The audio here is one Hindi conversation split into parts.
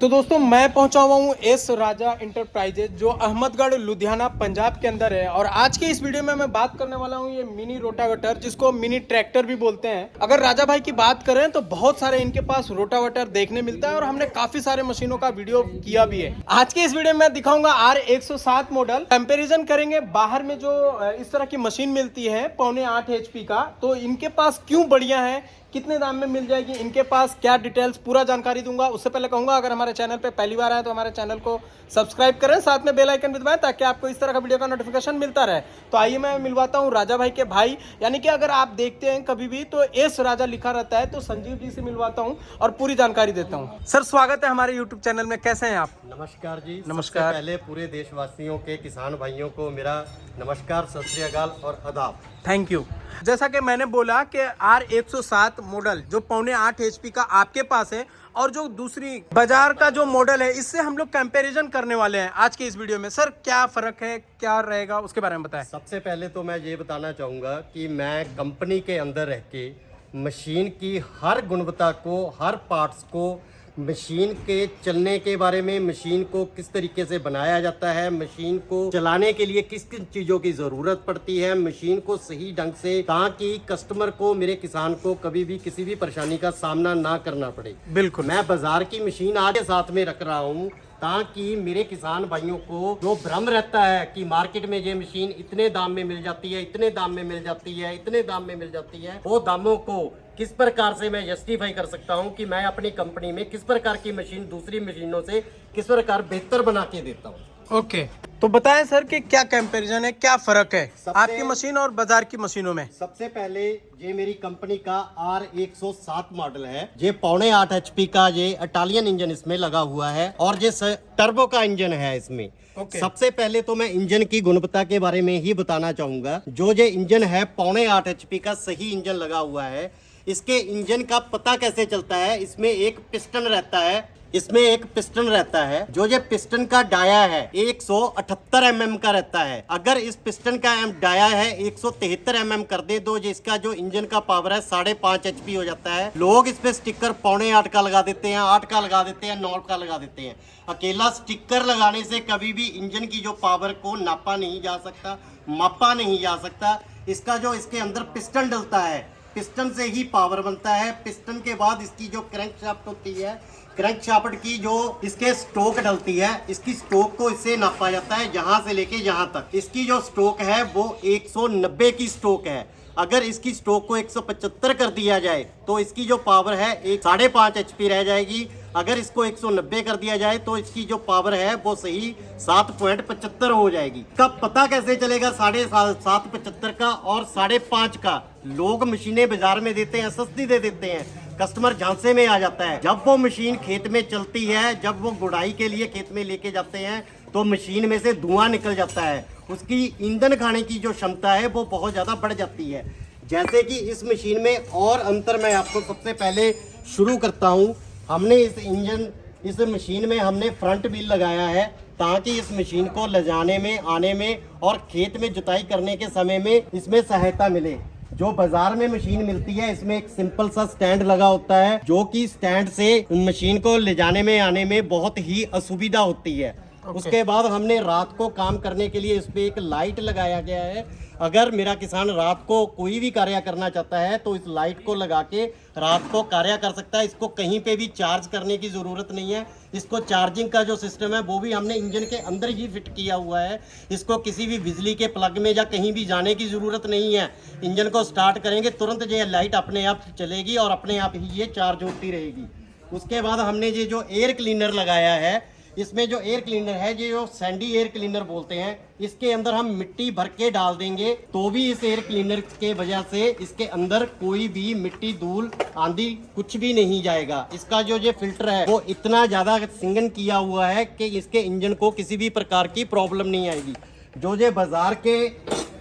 तो दोस्तों मैं पहुंचा हुआ हूँ एस राजा इंटरप्राइजेज जो अहमदगढ़ लुधियाना पंजाब के अंदर है। और आज के इस वीडियो में मैं बात करने वाला हूँ ये मिनी रोटावेटर जिसको मिनी ट्रैक्टर भी बोलते हैं। अगर राजा भाई की बात करें तो बहुत सारे इनके पास रोटावेटर देखने मिलता है और हमने काफी सारे मशीनों का वीडियो किया भी है। आज के इस वीडियो में दिखाऊंगा R107 मॉडल। कंपेरिजन करेंगे बाहर में जो इस तरह की मशीन मिलती है 7.5 HP का, तो इनके पास क्यों बढ़िया है, कितने दाम में मिल जाएगी, इनके पास क्या डिटेल्स, पूरा जानकारी दूंगा। उससे पहले कहूंगा अगर हमारे चैनल पे पहली बार आए तो हमारे चैनल को सब्सक्राइब करें, साथ में बेल आइकन भी दबाएं ताकि आपको इस तरह का वीडियो का नोटिफिकेशन मिलता रहे। तो आइए मैं मिलवाता हूं राजा भाई के भाई, यानी कि अगर आप देखते हैं कभी भी तो एस राजा लिखा रहता है, तो संजीव जी से मिलवाता हूं और पूरी जानकारी देता हूं। सर स्वागत है हमारे यूट्यूब चैनल में, कैसे हैं आप? नमस्कार जी। नमस्कार। पहले पूरे देशवासियों के किसान भाइयों को मेरा नमस्कार, सत श्री अकाल और आदाब। Thank you. जैसा कि मैंने बोला कि R107 मॉडल जो 7.5 HP का आपके पास है और जो दूसरी बाजार का जो मॉडल है, इससे हम लोग कंपैरिजन करने वाले हैं आज के इस वीडियो में। सर क्या फर्क है, क्या रहेगा, उसके बारे में बताएं। सबसे पहले तो मैं ये बताना चाहूँगा कि मैं कंपनी के अंदर रह के मशीन की हर गुणवत्ता को, हर पार्ट्स को, मशीन के चलने के बारे में, मशीन को किस तरीके से बनाया जाता है, मशीन को चलाने के लिए किस किन चीज़ों की ज़रूरत पड़ती है, मशीन को सही ढंग से, ताकि कस्टमर को, मेरे किसान को कभी भी किसी भी परेशानी का सामना ना करना पड़े। बिल्कुल। मैं बाजार की मशीन आज के साथ में रख रहा हूँ ताकि मेरे किसान भाइयों को जो भ्रम रहता है कि मार्केट में ये मशीन इतने दाम में मिल जाती है, इतने दाम में मिल जाती है, इतने दाम में मिल जाती है, वो दामों को किस प्रकार से मैं जस्टिफाई कर सकता हूं कि मैं अपनी कंपनी में किस प्रकार की मशीन दूसरी मशीनों से किस प्रकार बेहतर बना के देता हूं। ओके, तो बताएं सर कि क्या कंपैरिजन है, क्या फर्क है आपकी मशीन और बाजार की मशीनों में? सबसे पहले ये मेरी कंपनी का R107 मॉडल है। ये 7.5 HP का ये इटालियन इंजन इसमें लगा हुआ है और ये टर्बो का इंजन है इसमें। सबसे पहले तो मैं इंजन की गुणवत्ता के बारे में ही बताना चाहूंगा। जो ये इंजन है 7.5 HP का सही इंजन लगा हुआ है। इसके इंजन का पता कैसे चलता है, इसमें एक पिस्टन रहता है, इसमें एक पिस्टन रहता है। जो ये पिस्टन का डाया है 178 mm का रहता है। अगर इस पिस्टन का डाया है 173 mm कर दे तो इसका जो इंजन का पावर है 5.5 HP हो जाता है। लोग इस पे स्टिकर 7.5 का लगा देते हैं, 8 का लगा देते हैं, 9 का लगा देते हैं। अकेला स्टिकर लगाने से कभी भी इंजन की जो पावर को नापा नहीं जा सकता, मापा नहीं जा सकता। इसका जो इसके अंदर पिस्टन डलता है, पिस्टन से ही पावर बनता है। पिस्टन के बाद इसकी जो क्रैंकशाफ्ट होती है, क्रैंकशाफ्ट की जो इसके स्ट्रोक डलती है, इसकी स्ट्रोक को इससे नापा जाता है यहाँ से लेके यहाँ तक। इसकी जो स्ट्रोक है वो 190 की स्ट्रोक है। अगर इसकी स्ट्रोक को 175 कर दिया जाए तो इसकी जो पावर है 5.5 HP रह जाएगी। अगर इसको 190 कर दिया जाए तो इसकी जो पावर है वो सही 7.75 हो जाएगी। कब पता कैसे चलेगा 7.75 का और 5.5 का? लोग मशीनें बाजार में देते हैं, सस्ती दे देते हैं, कस्टमर झांसे में आ जाता है। जब वो मशीन खेत में चलती है, जब वो गुड़ाई के लिए खेत में लेके जाते हैं तो मशीन में से धुआं निकल जाता है। उसकी ईंधन खाने की जो क्षमता है वो बहुत ज़्यादा बढ़ जाती है। जैसे कि इस मशीन में और अंतर मैं आपको सबसे पहले शुरू करता हूँ। हमने इस मशीन में हमने फ्रंट व्हील लगाया है ताकि इस मशीन को ले जाने में, आने में और खेत में जुताई करने के समय में इसमें सहायता मिले। जो बाजार में मशीन मिलती है इसमें एक सिंपल सा स्टैंड लगा होता है, जो कि स्टैंड से मशीन को ले जाने में, आने में बहुत ही असुविधा होती है। उसके बाद हमने रात को काम करने के लिए इस पे एक लाइट लगाया गया है। अगर मेरा किसान रात को कोई भी कार्य करना चाहता है तो इस लाइट को लगा के रात को कार्य कर सकता है। इसको कहीं पे भी चार्ज करने की ज़रूरत नहीं है। इसको चार्जिंग का जो सिस्टम है वो भी हमने इंजन के अंदर ही फिट किया हुआ है। इसको किसी भी बिजली के प्लग में या कहीं भी जाने की ज़रूरत नहीं है। इंजन को स्टार्ट करेंगे तुरंत ये लाइट अपने आप चलेगी और अपने आप ही ये चार्ज होती रहेगी। उसके बाद हमने ये जो एयर क्लीनर लगाया है, इसमें जो एयर क्लीनर है, ये जो सैंडी एयर क्लीनर बोलते हैं, इसके अंदर हम मिट्टी भर के डाल देंगे तो भी इस एयर क्लीनर के वजह से इसके अंदर कोई भी मिट्टी, धूल, आंधी कुछ भी नहीं जाएगा। इसका जो ये फिल्टर है वो इतना ज़्यादा सिंगन किया हुआ है कि इसके इंजन को किसी भी प्रकार की प्रॉब्लम नहीं आएगी। जो ये बाजार के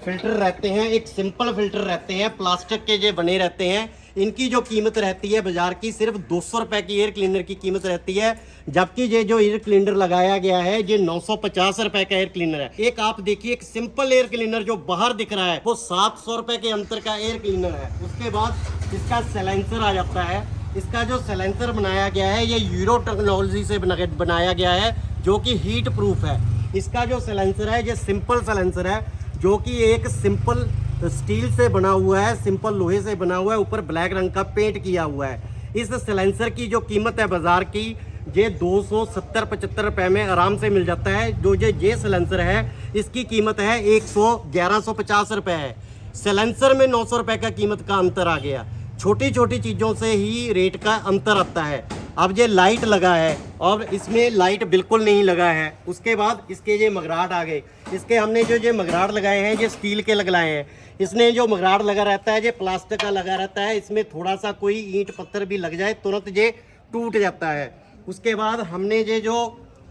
फिल्टर रहते हैं, एक सिंपल फिल्टर रहते हैं, प्लास्टिक के जो बने रहते हैं, इनकी जो कीमत रहती है बाजार की सिर्फ 200 रुपए की एयर क्लीनर की कीमत रहती है। जबकि ये जो एयर क्लीनर लगाया गया है ये 950 रुपए का एयर क्लीनर है। एक आप देखिए, एक सिंपल एयर क्लीनर जो बाहर दिख रहा है वो 700 रुपए के अंतर का एयर क्लीनर है। उसके बाद इसका साइलेंसर आ जाता है। इसका जो साइलेंसर बनाया गया है ये यूरो टेक्नोलॉजी से बनाया गया है, जो कि हीट प्रूफ है। इसका जो साइलेंसर है ये सिंपल साइलेंसर है, जो कि एक सिंपल स्टील से बना हुआ है, सिंपल लोहे से बना हुआ है, ऊपर ब्लैक रंग का पेंट किया हुआ है। इस साइलेंसर की जो कीमत है बाजार की, ये 270-75 रुपए में आराम से मिल जाता है। जो ये साइलेंसर है इसकी कीमत है 1150 रुपए है। साइलेंसर में 900 रुपए का कीमत का अंतर आ गया। छोटी छोटी चीज़ों से ही रेट का अंतर आता है। अब ये लाइट लगा है और इसमें लाइट बिल्कुल नहीं लगा है। उसके बाद इसके ये मगराट आ गए। इसके हमने जो ये मगराट लगाए हैं ये स्टील के लगाए हैं। इसमें जो मगराट लगा रहता है ये प्लास्टिक का लगा रहता है। इसमें थोड़ा सा कोई ईंट पत्थर भी लग जाए तुरंत ये टूट जाता है। उसके बाद हमने ये जो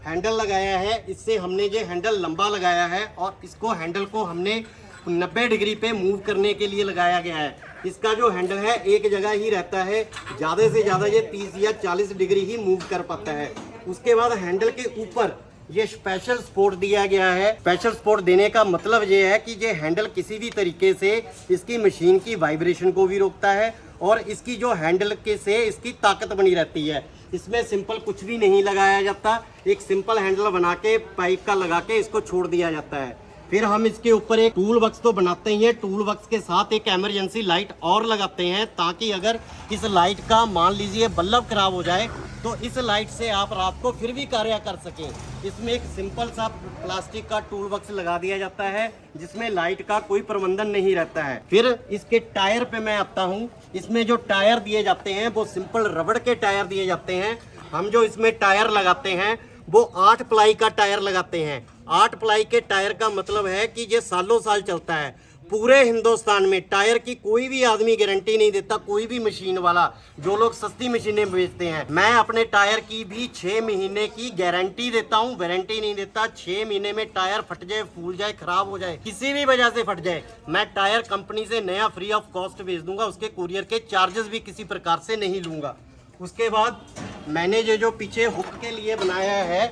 हैंडल लगाया है, इससे हमने ये हैंडल लंबा लगाया है और इसको हैंडल को हमने 90 डिग्री पे मूव करने के लिए लगाया गया है। इसका जो हैंडल है एक जगह ही रहता है, ज़्यादा से ज़्यादा ये 30 या 40 डिग्री ही मूव कर पाता है। उसके बाद हैंडल के ऊपर ये स्पेशल सपोर्ट दिया गया है। स्पेशल सपोर्ट देने का मतलब ये है कि ये हैंडल किसी भी तरीके से इसकी मशीन की वाइब्रेशन को भी रोकता है और इसकी जो हैंडल के से इसकी ताकत बनी रहती है। इसमें सिंपल कुछ भी नहीं लगाया जाता, एक सिंपल हैंडल बना के पाइप का लगा के इसको छोड़ दिया जाता है। फिर हम इसके ऊपर एक टूल बक्स तो बनाते ही हैं, टूल बक्स के साथ एक इमरजेंसी लाइट और लगाते हैं, ताकि अगर इस लाइट का मान लीजिए बल्ब खराब हो जाए तो इस लाइट से आप रात को फिर भी कार्य कर सकें। इसमें एक सिंपल सा प्लास्टिक का टूल बक्स लगा दिया जाता है, जिसमें लाइट का कोई प्रबंधन नहीं रहता है। फिर इसके टायर पे मैं आता हूँ। इसमें जो टायर दिए जाते हैं वो सिंपल रबड़ के टायर दिए जाते हैं। हम जो इसमें टायर लगाते हैं वो 8 प्लाई का टायर लगाते हैं। 8 प्लाई के टायर का मतलब है कि ये सालों साल चलता है। पूरे हिंदुस्तान में टायर की कोई भी आदमी गारंटी नहीं देता, कोई भी मशीन वाला। जो लोग सस्ती मशीनें बेचते हैं, मैं अपने टायर की भी 6 महीने की गारंटी देता हूँ, वारंटी नहीं देता। 6 महीने में टायर फट जाए, फूल जाए, खराब हो जाए, किसी भी वजह से फट जाए, मैं टायर कंपनी से नया फ्री ऑफ कॉस्ट भेज दूंगा। उसके कुरियर के चार्जेस भी किसी प्रकार से नहीं लूंगा। उसके बाद मैंने जो पीछे हुक के लिए बनाया है,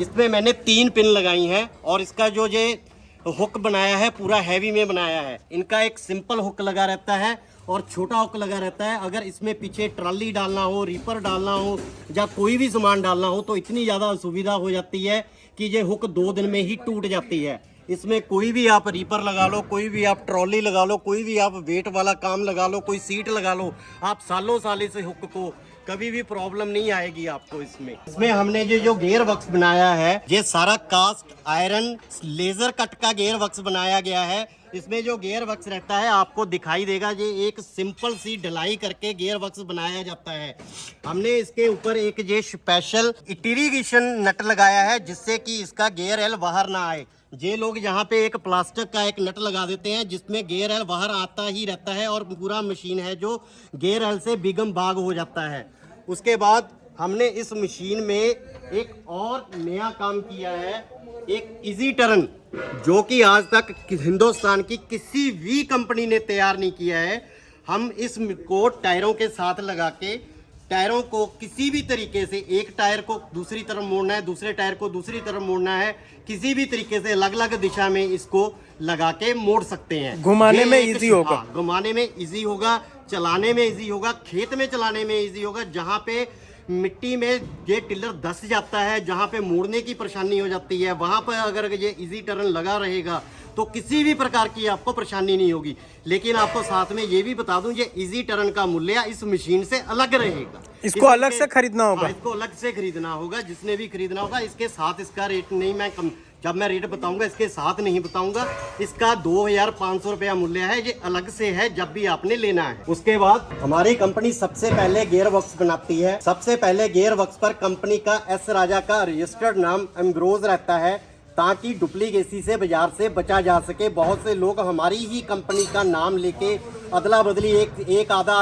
इसमें मैंने 3 पिन लगाई हैं और इसका जो ये हुक बनाया है पूरा हैवी में बनाया है। इनका एक सिंपल हुक लगा रहता है और छोटा हुक लगा रहता है। अगर इसमें पीछे ट्रॉली डालना हो, रीपर डालना हो या कोई भी सामान डालना हो तो इतनी ज़्यादा असुविधा हो जाती है कि ये हुक 2 दिन में ही टूट जाती है। इसमें कोई भी आप रीपर लगा लो, कोई भी आप ट्रॉली लगा लो, कोई भी आप वेट वाला काम लगा लो, कोई सीट लगा लो, आप सालों साल इस हुक को कभी भी प्रॉब्लम नहीं आएगी आपको। इसमें हमने जो गियर बक्स बनाया है ये सारा कास्ट आयरन लेजर कट का गियर बक्स बनाया गया है। इसमें जो गियर बक्स रहता है आपको दिखाई देगा, ये एक सिंपल सी ढलाई करके गियर बक्स बनाया जाता है। हमने इसके ऊपर एक ये स्पेशल इरिगेशन नट लगाया है, जिससे कि इसका गियर एल बाहर ना आए। ये लोग यहाँ पे एक प्लास्टिक का एक नट लगा देते हैं जिसमें गियर एल बाहर आता ही रहता है और पूरा मशीन है जो गियर एल से बिगम भाग हो जाता है। उसके बाद हमने इस मशीन में एक और नया काम किया है, एक इजी टर्न, जो कि आज तक हिंदुस्तान की किसी भी कंपनी ने तैयार नहीं किया है। हम इसको टायरों के साथ लगा के टायरों को किसी भी तरीके से, एक टायर को दूसरी तरफ मोड़ना है, दूसरे टायर को दूसरी तरफ मोड़ना है, किसी भी तरीके से अलग अलग दिशा में इसको लगा के मोड़ सकते हैं। घुमाने में इजी होगा, घुमाने में इजी होगा, चलाने में इजी होगा, खेत में चलाने में इजी होगा। जहाँ पे मिट्टी में ये टिलर धंस जाता है, जहाँ पे मोड़ने की परेशानी हो जाती है, वहाँ पर अगर ये इजी टर्न लगा रहेगा तो किसी भी प्रकार की आपको परेशानी नहीं होगी। लेकिन आपको साथ में ये भी बता दूं, ये इजी टर्न का मूल्य इस मशीन से अलग रहेगा। इसको अलग से खरीदना होगा। इसको अलग से खरीदना होगा, जिसने भी खरीदना होगा। इसके साथ इसका रेट नहीं, मैं जब मैं रेट बताऊंगा इसके साथ नहीं बताऊंगा। इसका 2500 रुपया मूल्य है, ये अलग से है जब भी आपने लेना है। उसके बाद हमारी कंपनी सबसे पहले गियर बॉक्स बनाती है। सबसे पहले गियर बॉक्स पर कंपनी का एस राजा का रजिस्टर्ड नाम एम्ब्रोज रहता है, ताकि डुप्लीकेसी से बाजार से बचा जा सके। बहुत से लोग हमारी ही कंपनी का नाम लेके अदला बदली एक आधा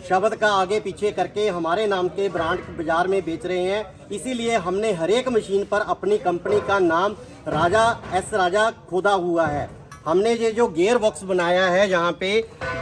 शब्द का आगे पीछे करके हमारे नाम के ब्रांड बाजार में बेच रहे हैं। इसीलिए हमने हर एक मशीन पर अपनी कंपनी का नाम राजा एस राजा खोदा हुआ है। हमने ये जो गियर बॉक्स बनाया है, यहाँ पे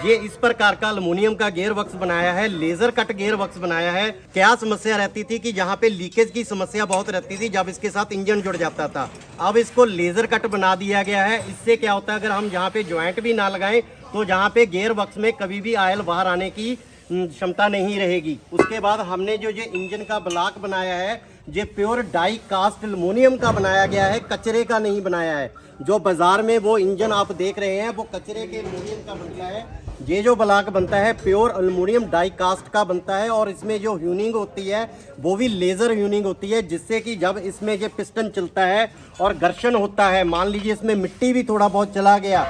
ये इस प्रकार का एल्युमिनियम का गियर बॉक्स बनाया है, लेजर कट गियर बॉक्स बनाया है। क्या समस्या रहती थी कि यहाँ पे लीकेज की समस्या बहुत रहती थी जब इसके साथ इंजन जुड़ जाता था। अब इसको लेजर कट बना दिया गया है। इससे क्या होता है, अगर हम यहाँ पे ज्वाइंट भी ना लगाएं तो जहाँ पे गियर बॉक्स में कभी भी ऑयल बाहर आने की क्षमता नहीं रहेगी। उसके बाद हमने जो ये इंजन का ब्लॉक बनाया है ये प्योर डाई कास्ट एल्युमिनियम का बनाया गया है, कचरे का नहीं बनाया है। जो बाजार में वो इंजन आप देख रहे हैं वो कचरे के एल्युमिनियम का बनता है। ये जो ब्लॉक बनता है प्योर एल्युमिनियम डाई कास्ट का बनता है और इसमें जो ह्यूनिंग होती है वो भी लेज़र ह्यूनिंग होती है, जिससे कि जब इसमें ये पिस्टन चलता है और घर्षण होता है, मान लीजिए इसमें मिट्टी भी थोड़ा बहुत चला गया,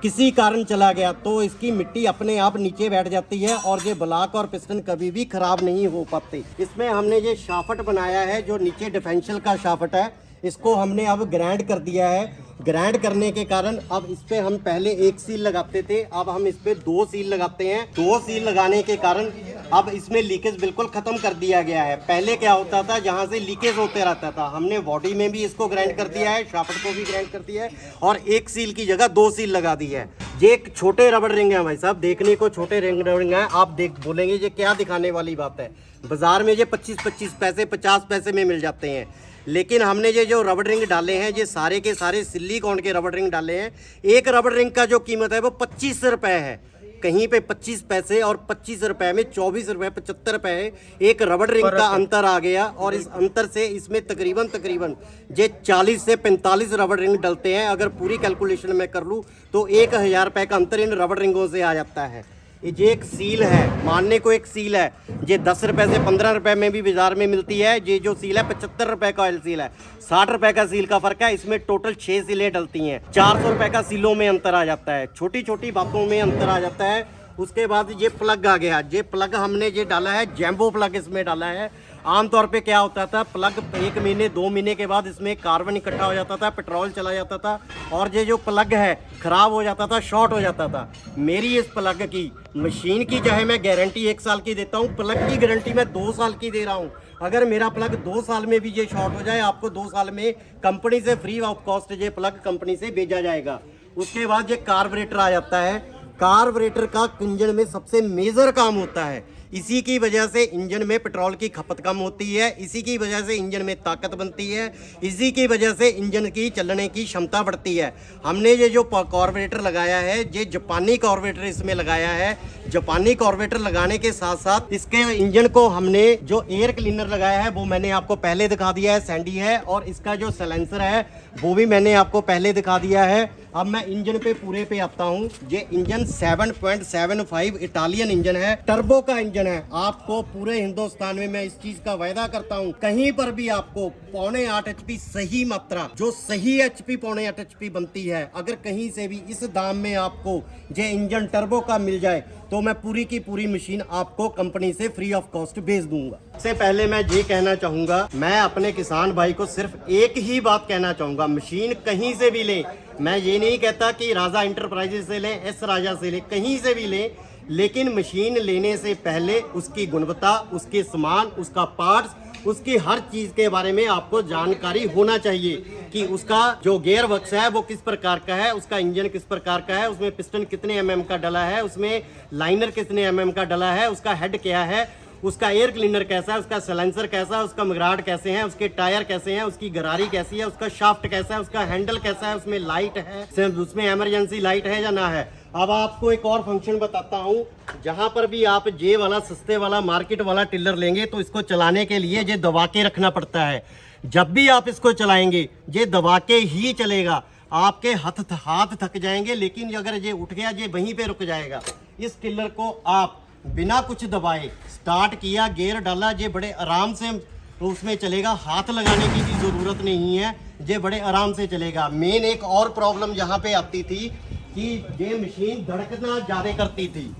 किसी कारण चला गया, तो इसकी मिट्टी अपने आप नीचे बैठ जाती है और ये ब्लॉक और पिस्टन कभी भी खराब नहीं हो पाते। इसमें हमने ये शाफ्ट बनाया है जो नीचे डिफरेंशियल का शाफ्ट है, इसको हमने अब ग्राइंड कर दिया है। ग्राइंड करने के कारण अब इस पे हम पहले एक सील लगाते थे, अब हम इस पे 2 सील लगाते हैं। 2 सील लगाने के कारण अब इसमें लीकेज बिल्कुल खत्म कर दिया गया है। पहले क्या होता था, जहां से लीकेज होते रहता था, हमने बॉडी में भी इसको ग्राइंड कर दिया है, शाफ्ट को भी ग्राइंड कर दिया है और एक सील की जगह 2 सील लगा दी है। ये एक छोटे रबड़ रिंग है भाई साहब, देखने को छोटे रिंग है, आप देख बोलेंगे ये क्या दिखाने वाली बात है। बाजार में ये 25-25 पैसे 50 पैसे में मिल जाते हैं, लेकिन हमने ये जो रबड़ रिंग डाले हैं ये सारे के सारे सिलिकॉन के रबड़ रिंग डाले हैं। एक रबड़ रिंग का जो कीमत है वो 25 रुपये है, कहीं पे 25 पैसे और 25 रुपए में 24 रुपए 75 रुपए है। एक रबड़ रिंग का अंतर आ गया और इस अंतर से इसमें तकरीबन ये 40 से 45 रबड़ रिंग डलते हैं। अगर पूरी कैलकुलेशन में कर लूँ तो 1000 रुपए का अंतर इन रबड़ रिंगों से आ जाता है। ये एक सील है, मानने को एक सील है, ये 10 रुपए से 15 रुपए में भी बाजार में मिलती है। ये जो सील है 75 रुपए का ऑयल सील है, 60 रुपए का सील का फर्क है। इसमें टोटल 6 सीलें डलती हैं, 400 रुपए का सीलों में अंतर आ जाता है, छोटी छोटी बातों में अंतर आ जाता है। उसके बाद ये प्लग आ गया, ये प्लग हमने ये डाला है जैम्बो प्लग इसमें डाला है। आमतौर पे क्या होता था, प्लग 1 महीने 2 महीने के बाद इसमें कार्बन इकट्ठा हो जाता था, पेट्रोल चला जाता था और ये जो प्लग है ख़राब हो जाता था, शॉर्ट हो जाता था। मेरी इस प्लग की मशीन की चाहे मैं गारंटी 1 साल की देता हूँ, प्लग की गारंटी मैं 2 साल की दे रहा हूँ। अगर मेरा प्लग 2 साल में भी ये शॉर्ट हो जाए, आपको 2 साल में कंपनी से फ्री ऑफ कॉस्ट ये प्लग कंपनी से भेजा जाएगा। उसके बाद ये कार्बोरेटर आ जाता है। कार्बोरेटर का इंजन में सबसे मेजर काम होता है, इसी की वजह से इंजन में पेट्रोल की खपत कम होती है, इसी की वजह से इंजन में ताकत बनती है, इसी की वजह से इंजन की चलने की क्षमता बढ़ती है। हमने ये जो कार्बोरेटर लगाया है ये जापानी कार्बोरेटर इसमें लगाया है। जापानी कार्बोरेटर लगाने के साथ साथ इसके इंजन को हमने जो एयर क्लीनर लगाया है वो मैंने आपको पहले दिखा दिया है, सैंडी है, और इसका जो साइलेंसर है वो भी मैंने आपको पहले दिखा दिया है। अब मैं इंजन पे पूरे पे आता हूँ। ये इंजन 7.75 इटालियन इंजन है, टर्बो का इंजन है। आपको पूरे हिंदुस्तान में मैं इस चीज का वायदा करता हूँ, कहीं पर भी आपको 0.8 HP सही मात्रा, जो सही HP 0.8 HP बनती है, अगर कहीं से भी इस दाम में आपको ये इंजन टर्बो का मिल जाए तो मैं पूरी की पूरी मशीन आपको कंपनी से फ्री ऑफ कॉस्ट भेज दूंगा। सबसे पहले मैं ये कहना चाहूंगा, मैं अपने किसान भाई को सिर्फ एक ही बात कहना चाहूंगा, मशीन कहीं से भी लें। मैं ये नहीं कहता कि राजा इंटरप्राइजेज से लें, एस राजा से लें, कहीं से भी लें, लेकिन मशीन लेने से पहले उसकी गुणवत्ता, उसके सामान, उसका पार्ट्स, उसकी हर चीज़ के बारे में आपको जानकारी होना चाहिए कि उसका जो गियर वर्क्स है वो किस प्रकार का है, उसका इंजन किस प्रकार का है, उसमें पिस्टन कितने mm का डला है, उसमें लाइनर कितने mm का डला है, उसका हेड क्या है, उसका एयर क्लीनर कैसा है, उसका साइलेंसर कैसा है, उसका मगराट कैसे हैं, उसके टायर कैसे हैं, उसकी गरारी कैसी है, उसका शाफ्ट कैसा है, उसका हैंडल कैसा है, उसमें लाइट है, उसमें इमरजेंसी लाइट है या ना है। अब आपको एक और फंक्शन बताता हूँ, जहाँ पर भी आप जे वाला सस्ते वाला मार्केट वाला टिलर लेंगे तो इसको चलाने के लिए ये दबा के रखना पड़ता है। जब भी आप इसको चलाएंगे ये दबा के ही चलेगा, आपके हाथ थक जाएंगे, लेकिन अगर ये उठ गया ये वहीं पे रुक जाएगा। इस टिलर को आप बिना कुछ दबाए स्टार्ट किया, गियर डाला, ये बड़े आराम से तो उसमें चलेगा, हाथ लगाने की भी ज़रूरत नहीं है, ये बड़े आराम से चलेगा। मेन एक और प्रॉब्लम यहाँ पे आती थी कि ये मशीन धड़कना ज़्यादा करती थी।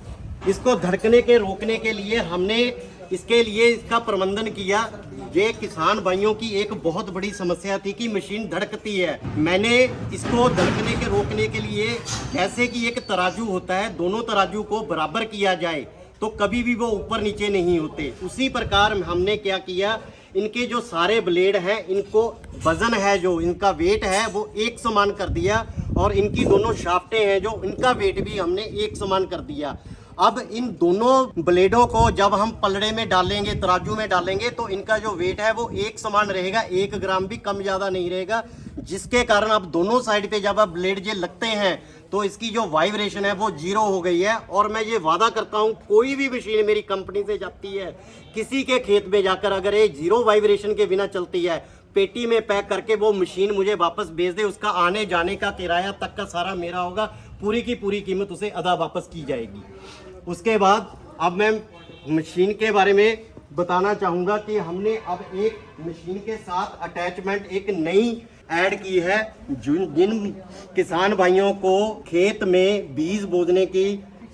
इसको धड़कने के रोकने के लिए हमने इसके लिए इसका प्रबंधन किया। ये किसान भाइयों की एक बहुत बड़ी समस्या थी कि मशीन धड़कती है। मैंने इसको धड़कने के रोकने के लिए, जैसे कि एक तराजू होता है, दोनों तराजू को बराबर किया जाए तो कभी भी वो ऊपर नीचे नहीं होते, उसी प्रकार हमने क्या किया, इनके जो सारे ब्लेड हैं इनको वजन है, जो इनका वेट है वो एक समान कर दिया, और इनकी दोनों शाफ्टें हैं जो इनका वेट भी हमने एक समान कर दिया। अब इन दोनों ब्लेडों को जब हम पलड़े में डालेंगे, तराजू में डालेंगे, तो इनका जो वेट है वो एक समान रहेगा, 1 ग्राम भी कम ज़्यादा नहीं रहेगा। जिसके कारण अब दोनों साइड पे जब आप ब्लेड जे लगते हैं तो इसकी जो वाइब्रेशन है वो जीरो हो गई है। और मैं ये वादा करता हूँ कोई भी मशीन मेरी कंपनी से जाती है किसी के खेत में जाकर अगर ये जीरो वाइब्रेशन के बिना चलती है, पेटी में पैक करके वो मशीन मुझे वापस भेज दे, उसका आने जाने का किराया तक का सारा मेरा होगा, पूरी की पूरी कीमत उसे अदा वापस की जाएगी। उसके बाद अब मैं मशीन के बारे में बताना चाहूँगा कि हमने अब एक मशीन के साथ अटैचमेंट एक नई ऐड की है। जिन किसान भाइयों को खेत में बीज बोने की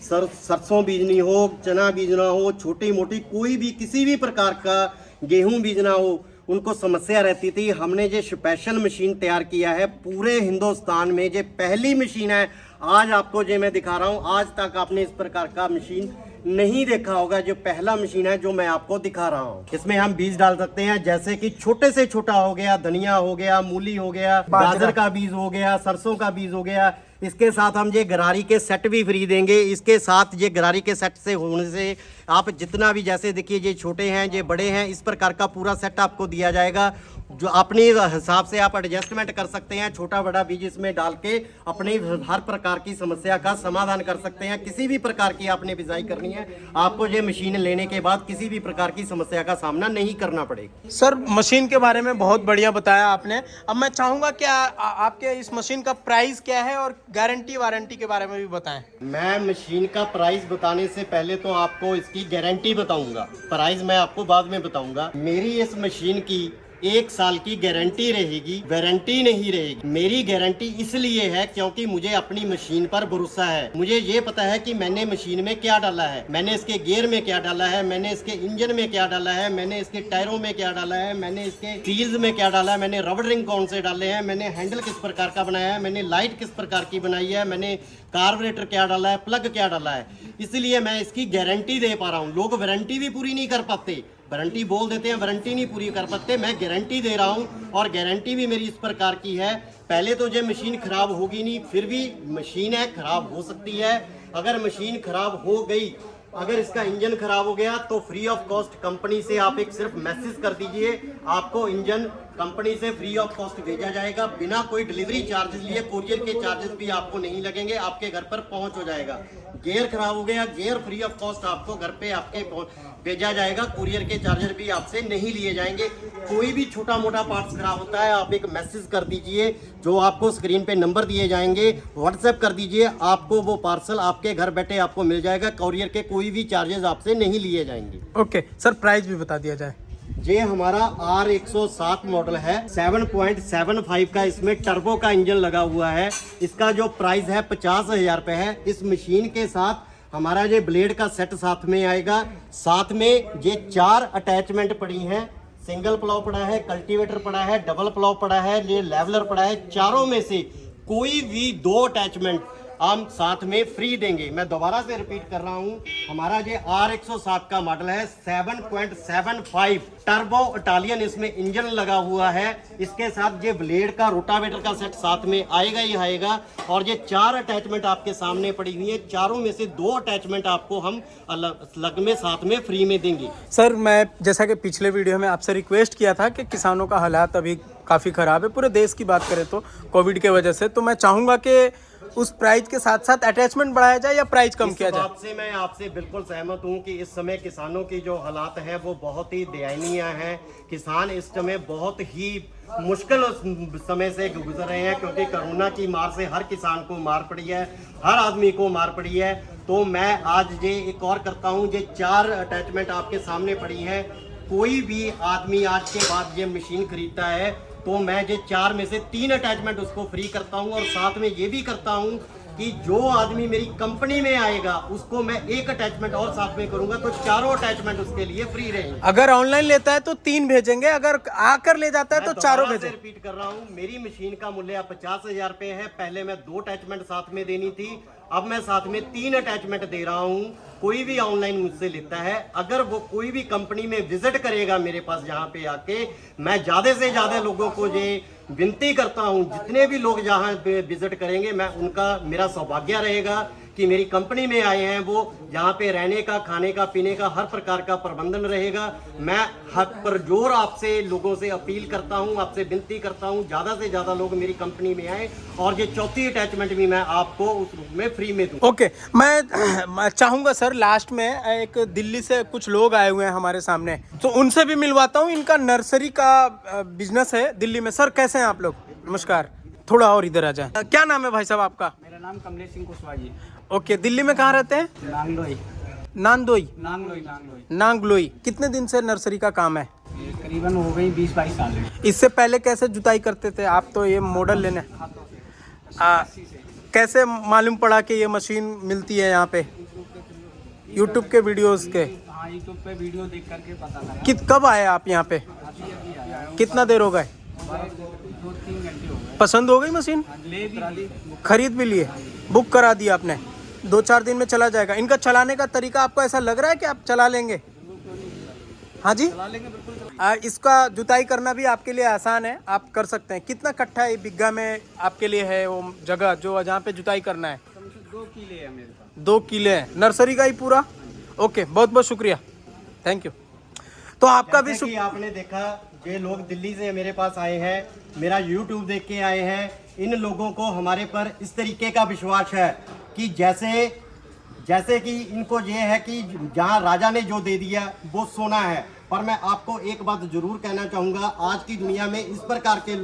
सरसों बीजनी हो, चना बीजना हो, छोटी मोटी कोई भी किसी भी प्रकार का गेहूं बीजना हो, उनको समस्या रहती थी, हमने जो स्पेशल मशीन तैयार किया है पूरे हिंदुस्तान में, जो पहली मशीन है आज आपको जो मैं दिखा रहा हूँ, आज तक आपने इस प्रकार का मशीन नहीं देखा होगा। जो पहला मशीन है जो मैं आपको दिखा रहा हूँ, इसमें हम बीज डाल सकते हैं, जैसे कि छोटे से छोटा हो गया धनिया हो गया, मूली हो गया, गाजर का बीज हो गया, सरसों का बीज हो गया। इसके साथ हम ये गरारी के सेट भी फ्री देंगे। इसके साथ ये गरारी के सेट से होने से आप जितना भी, जैसे देखिए ये छोटे हैं ये बड़े हैं, इस प्रकार का पूरा सेट आपको दिया जाएगा, जो अपने हिसाब से आप एडजस्टमेंट कर सकते हैं। छोटा बड़ा बीज इसमें डाल के अपने हर प्रकार की समस्या का समाधान कर सकते हैं। किसी भी प्रकार की आपने बिजाई करनी है, आपको ये मशीन लेने के बाद किसी भी प्रकार की समस्या का सामना नहीं करना पड़ेगा। सर मशीन के बारे में बहुत बढ़िया बताया आपने। अब मैं चाहूँगा कि आपके इस मशीन का प्राइस क्या है और गारंटी वारंटी के बारे में भी बताएं। मैं मशीन का प्राइस बताने से पहले तो आपको इसकी गारंटी बताऊंगा, प्राइस मैं आपको बाद में बताऊंगा। मेरी इस मशीन की 1 साल की गारंटी रहेगी, वारंटी नहीं रहेगी। मेरी गारंटी इसलिए है क्योंकि मुझे अपनी मशीन पर भरोसा है। मुझे ये पता है कि मैंने मशीन में क्या डाला है, मैंने इसके गियर में क्या डाला है, मैंने इसके इंजन में क्या डाला है, मैंने इसके टायरों में क्या डाला है, मैंने इसके सील्स में क्या डाला है, मैंने रबर रिंग कौन से डाले हैं, मैंने हैंडल किस प्रकार का बनाया है, मैंने लाइट किस प्रकार की बनाई है, मैंने कार्बोरेटर क्या डाला है, प्लग क्या डाला है। इसलिए मैं इसकी गारंटी दे पा रहा हूँ। लोग वारंटी भी पूरी नहीं कर पाते, वारंटी बोल देते हैं, वारंटी नहीं पूरी कर पाते। मैं गारंटी दे रहा हूं और गारंटी भी मेरी इस प्रकार की है। पहले तो जो मशीन खराब होगी नहीं, फिर भी मशीन है खराब हो सकती है। अगर मशीन खराब हो गई, अगर इसका इंजन खराब हो गया तो फ्री ऑफ कॉस्ट कंपनी से आप एक सिर्फ मैसेज कर दीजिए, आपको इंजन कंपनी से फ्री ऑफ कॉस्ट भेजा जाएगा, बिना कोई डिलीवरी चार्जेस लिए। कुरियर के चार्जेस भी आपको नहीं लगेंगे, आपके घर पर पहुंच हो जाएगा। गियर खराब हो गया, गियर फ्री ऑफ कॉस्ट आपको घर पे आपके भेजा जाएगा, कुरियर के चार्जर भी आपसे नहीं लिए जाएंगे। कोई भी छोटा मोटा पार्ट्स खराब होता है, आप एक मैसेज कर दीजिए, जो आपको स्क्रीन पे नंबर दिए जाएंगे, व्हाट्सएप कर दीजिए, आपको वो पार्सल आपके घर बैठे आपको मिल जाएगा। कुरियर के कोई भी चार्जेस आपसे नहीं लिए जाएंगे। ओके सर, प्राइस भी बता दिया जाए। ये हमारा R107 मॉडल है, 7.75 का इसमें टर्बो का इंजन लगा हुआ है। इसका जो प्राइस है 50,000 रुपये है। इस मशीन के साथ हमारा ये ब्लेड का सेट साथ में आएगा, साथ में ये 4 अटैचमेंट पड़ी हैं। सिंगल प्लाव पड़ा है, कल्टीवेटर पड़ा है, डबल प्लाव पड़ा है, ये लेवलर पड़ा है। चारों में से कोई भी 2 अटैचमेंट हम साथ में फ्री देंगे। मैं दोबारा से रिपीट कर रहा हूं, हमारा ये R107 का मॉडल है, 7.75 टर्बो इटालियन इसमें इंजन लगा हुआ है। इसके साथ ये ब्लेड का रोटावेटर का सेट साथ में आएगा ही आएगा। और ये 4 अटैचमेंट आपके सामने पड़ी हुई है, चारों में से 2 अटैचमेंट आपको हम अलग में साथ में फ्री में देंगे। सर मैं जैसा कि पिछले वीडियो में आपसे रिक्वेस्ट किया था कि किसानों का हालात अभी काफ़ी ख़राब है, पूरे देश की बात करें तो कोविड के वजह से, तो मैं चाहूँगा कि उस प्राइस के साथ साथ अटैचमेंट बढ़ाया जाए या प्राइस कम किया जाए। इस बात से मैं आपसे बिल्कुल सहमत हूं कि इस समय किसानों की जो हालात हैं वो बहुत ही दयनीय हैं। किसान इस समय बहुत ही मुश्किल समय से गुजर रहे हैं, क्योंकि कोरोना की मार से हर किसान को मार पड़ी है, हर आदमी को मार पड़ी है। तो मैं आज ये एक और करता हूँ, ये 4 अटैचमेंट आपके सामने पड़ी हैं। कोई भी आदमी आज के बाद ये मशीन खरीदता है तो मैं ये 4 में से 3 अटैचमेंट उसको फ्री करता हूं। और साथ में ये भी करता हूं कि जो आदमी मेरी कंपनी में आएगा उसको मैं 1 अटैचमेंट और साथ में करूंगा, तो 4 अटैचमेंट उसके लिए फ्री रहेंगे। अगर ऑनलाइन लेता है तो 3 भेजेंगे, अगर आकर ले जाता है तो 4 भेजेंगे। रिपीट कर रहा हूं, मेरी मशीन का मूल्य 50,000 रुपए है। पहले मैं 2 अटैचमेंट साथ में देनी थी, अब मैं साथ में 3 अटैचमेंट दे रहा हूं। कोई भी ऑनलाइन मुझसे लेता है, अगर वो कोई भी कंपनी में विजिट करेगा मेरे पास जहां पे आके, मैं ज्यादा से ज्यादा लोगों को ये विनती करता हूं, जितने भी लोग जहां पे विजिट करेंगे, मैं उनका मेरा सौभाग्य रहेगा कि मेरी कंपनी में आए हैं वो यहाँ पे रहने का, खाने का, पीने का हर प्रकार का प्रबंधन रहेगा। मैं हक पर जोर आपसे लोगों से अपील करता हूँ, आपसे विनती करता हूँ ज़्यादा से ज़्यादा लोग मेरी कंपनी में आए और ये चौथी अटैचमेंट भी मैं आपको उस रूम में फ्री में दूँ। ओके, मैं चाहूँगा सर लास्ट में एक दिल्ली से कुछ लोग आए हुए हैं हमारे सामने, तो उनसे भी मिलवाता हूँ। इनका नर्सरी का बिजनेस है दिल्ली में। सर कैसे हैं आप लोग? नमस्कार, थोड़ा और इधर आ जाए। क्या नाम है भाई साहब आपका? मेरा नाम कमलेश सिंह कुशवाहा जी। ओके, दिल्ली में कहाँ रहते हैं? नांगलोई। नांदोई। नांगलोई। कितने दिन से नर्सरी का काम है? ये करीबन हो गई 20-22 साल है। इससे पहले कैसे जुताई करते थे आप? तो ये मॉडल लेने कैसे मालूम पड़ा कि ये मशीन मिलती है यहाँ पे? यूट्यूब के वीडियोस के? हाँ, यूट्यूब पे वीडियो देख करके पता लगा। कब आए आप यहाँ पे? अभी आया हूँ। कितना देर हो गए? 2-3 घंटे हो गए। पसंद हो गई मशीन? ले भी ली। खरीद भी लिए? बुक करा दिया आपने? 2-4 दिन में चला जाएगा। इनका चलाने का तरीका आपको ऐसा लग रहा है कि आप चला लेंगे? हाँ जी, इसका जुताई करना भी आपके लिए आसान है, आप कर सकते हैं। कितना कट्ठा है बिग्गा में आपके लिए है वो जगह जो जहाँ पे जुताई करना है? 2 किले है मेरे पास। 2 किले है नर्सरी का ही पूरा? ओके, बहुत बहुत शुक्रिया, थैंक यू। तो आपका भी जैसे कि आपने देखा, ये लोग दिल्ली से मेरे पास आए हैं, मेरा YouTube देख के आए हैं। इन लोगों को हमारे पर इस तरीके का विश्वास है कि जैसे कि इनको ये है कि जहाँ राजा ने जो दे दिया वो सोना है। पर मैं आपको एक बात जरूर कहना चाहूँगा, आज की दुनिया में इस प्रकार के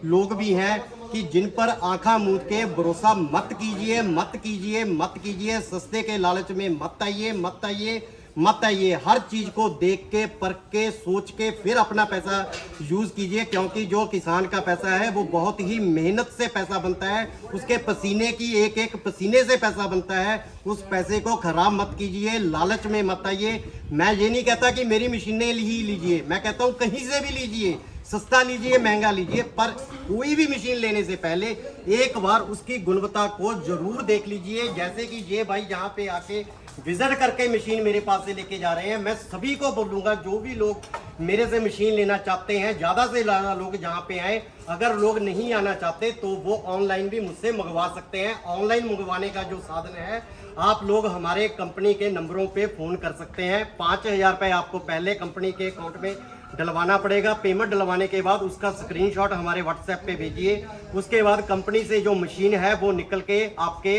लोग भी हैं कि जिन पर आंखा मूंद के भरोसा मत कीजिए, मत कीजिए, मत कीजिए। सस्ते के लालच में मत आइए, मत आइए, मत आइए। हर चीज को देख के, परख के, सोच के फिर अपना पैसा यूज कीजिए, क्योंकि जो किसान का पैसा है वो बहुत ही मेहनत से पैसा बनता है। उसके पसीने की एक एक पसीने से पैसा बनता है। उस पैसे को खराब मत कीजिए, लालच में मत आइए। मैं ये नहीं कहता कि मेरी मशीनें ही लीजिए, मैं कहता हूँ कहीं से भी लीजिए, सस्ता लीजिए, महंगा लीजिए, पर कोई भी मशीन लेने से पहले एक बार उसकी गुणवत्ता को जरूर देख लीजिए। जैसे कि ये भाई यहाँ पे आके विजिट करके मशीन मेरे पास से लेके जा रहे हैं। मैं सभी को बोलूंगा, जो भी लोग मेरे से मशीन लेना चाहते हैं, ज़्यादा से ज़्यादा लोग जहाँ पे आए। अगर लोग नहीं आना चाहते तो वो ऑनलाइन भी मुझसे मंगवा सकते हैं। ऑनलाइन मंगवाने का जो साधन है, आप लोग हमारे कंपनी के नंबरों पे फ़ोन कर सकते हैं। 5,000 रुपये आपको पहले कंपनी के अकाउंट में डलवाना पड़ेगा। पेमेंट डलवाने के बाद उसका स्क्रीनशॉट हमारे व्हाट्सएप पे भेजिए। उसके बाद कंपनी से जो मशीन है वो निकल के आपके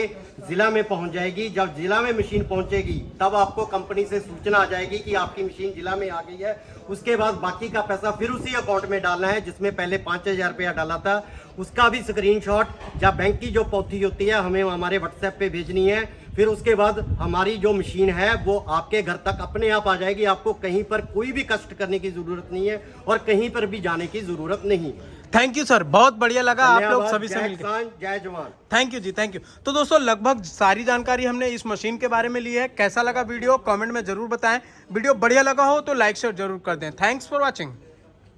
ज़िला में पहुंच जाएगी। जब ज़िला में मशीन पहुंचेगी तब आपको कंपनी से सूचना आ जाएगी कि आपकी मशीन ज़िला में आ गई है। उसके बाद बाकी का पैसा फिर उसी अकाउंट में डालना है जिसमें पहले 5,000 रुपया डाला था। उसका भी स्क्रीनशॉट या बैंक की जो पावती होती है हमें हमारे व्हाट्सएप पे भेजनी है। फिर उसके बाद हमारी जो मशीन है वो आपके घर तक अपने आप आ जाएगी। आपको कहीं पर कोई भी कष्ट करने की जरूरत नहीं है और कहीं पर भी जाने की जरूरत नहीं। थैंक यू सर, बहुत बढ़िया लगा आप लोग सभी से मिलकर। जय किसान, जय जवान। Thank you ji, thank you. तो दोस्तों लगभग सारी जानकारी हमने इस मशीन के बारे में ली है। कैसा लगा वीडियो कमेंट में जरूर बताएं। वीडियो बढ़िया लगा हो तो लाइक शेयर जरूर कर दें। Thanks for watching.